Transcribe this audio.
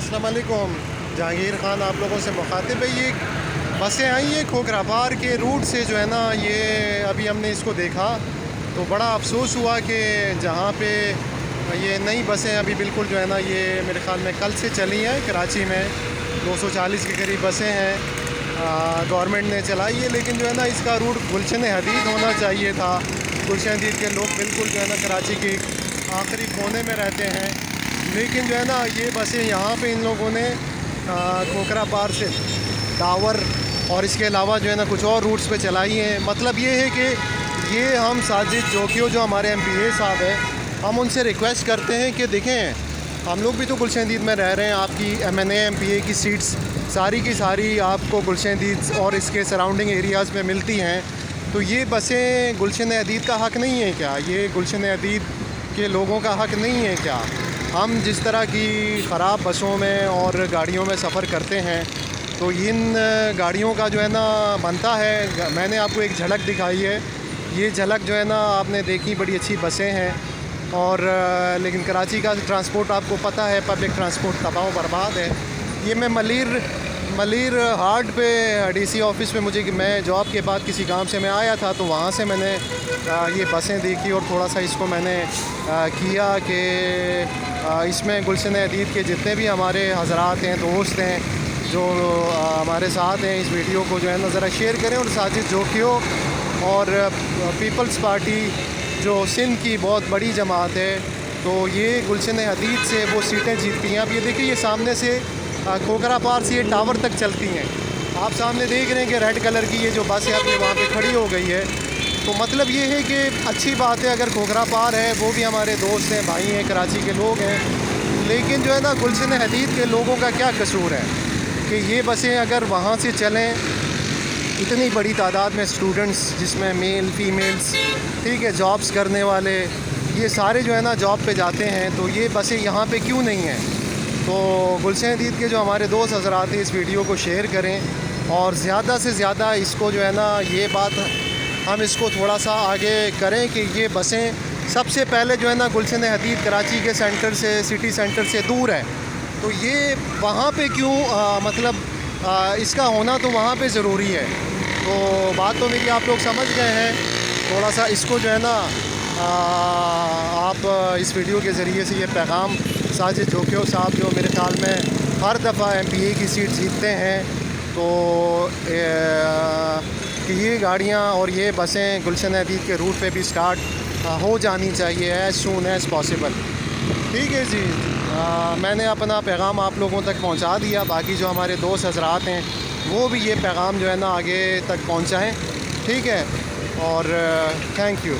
अस्सलाम वालेकुम। जहांगीर ख़ान आप लोगों से मुखातिब है। ये बसें आई हैं खोखरापार के रूट से जो है ना, ये अभी हमने इसको देखा तो बड़ा अफसोस हुआ कि जहाँ पे ये नई बसें अभी बिल्कुल जो है ना, ये मेरे ख़्याल में कल से चली हैं कराची में। 240 के करीब बसें हैं, गवर्नमेंट ने चलाई है, लेकिन जो है ना इसका रूट गुलशन हदीद होना चाहिए था। गुलशन हदीद के लोग बिल्कुल जो है ना कराची के आखिरी कोने में रहते हैं, लेकिन जो है ना ये बसें यहाँ पे इन लोगों ने खोखरापार से टावर और इसके अलावा जो है ना कुछ और रूट्स पे चलाई हैं। मतलब ये है कि ये हम साजिद जोकियो जो हमारे MPA साहब हैं, हम उनसे रिक्वेस्ट करते हैं कि देखें हम लोग भी तो गुलशन हदीद में रह रहे हैं। आपकी MNA MPA की सीट्स सारी की सारी आपको गुलशन हदीद और इसके सराउंडिंग एरियाज़ में मिलती हैं, तो ये बसें गुलशन हदीद का हक़ नहीं है क्या? ये गुलशन हदीद के लोगों का हक़ नहीं है क्या? हम जिस तरह की ख़राब बसों में और गाड़ियों में सफ़र करते हैं, तो इन गाड़ियों का जो है ना बनता है। मैंने आपको एक झलक दिखाई है, ये झलक जो है ना आपने देखी, बड़ी अच्छी बसें हैं और लेकिन कराची का ट्रांसपोर्ट आपको पता है, पब्लिक ट्रांसपोर्ट तबाह बर्बाद है। ये मैं मलीर हार्ट पे DC ऑफ़िस में मैं जॉब के बाद किसी काम से मैं आया था, तो वहाँ से मैंने ये बसें देखी और थोड़ा सा इसको मैंने किया कि इसमें गुलशन हदीद के जितने भी हमारे हज़रात हैं, दोस्त हैं जो हमारे साथ हैं, इस वीडियो को जो है ना ज़रा शेयर करें। और साजिद जोकियो और पीपल्स पार्टी जो सिंध की बहुत बड़ी जमात है, तो ये गुलशन हदीद से वो सीटें जीतती हैं। अब ये देखिए, ये सामने से खोखरापार से ये टावर तक चलती हैं। आप सामने देख रहे हैं कि रेड कलर की ये जो बस है अपने वहाँ पे खड़ी हो गई है। तो मतलब ये है कि अच्छी बात है, अगर खोखरापार है वो भी हमारे दोस्त हैं, भाई हैं, कराची के लोग हैं, लेकिन जो है ना गुलशन हदीद के लोगों का क्या कसूर है कि ये बसें अगर वहाँ से चलें, इतनी बड़ी तादाद में स्टूडेंट्स जिसमें मेल फीमेल्स, ठीक है, जॉब्स करने वाले, ये सारे जो है ना जॉब पे जाते हैं, तो ये बसें यहाँ पे क्यों नहीं हैं? तो गुलशन हदीद के जो हमारे दोस्त हज़रात हैं, इस वीडियो को शेयर करें और ज़्यादा से ज़्यादा इसको जो है ना, ये बात हम इसको थोड़ा सा आगे करें कि ये बसें सबसे पहले जो है ना गुलशन हदीद कराची के सेंटर से, सिटी सेंटर से दूर है, तो ये वहाँ पे क्यों इसका होना तो वहाँ पे ज़रूरी है। तो बात तो मेरी आप लोग समझ गए हैं। थोड़ा सा इसको जो है ना आप इस वीडियो के ज़रिए से ये पैगाम साजिद जोकियो साहब, जो मेरे ख़्याल में हर दफ़ा MPA की सीट जीतते हैं, तो कि ये गाड़ियाँ और ये बसें गुलशन हदीद के रूट पे भी स्टार्ट हो जानी चाहिए एज़ सून एज़ पॉसिबल। ठीक है जी, मैंने अपना पैगाम आप लोगों तक पहुंचा दिया। बाकी जो हमारे दोस्त हज़रात हैं वो भी ये पैगाम जो है ना आगे तक पहुंचाएं, ठीक है। और थैंक यू।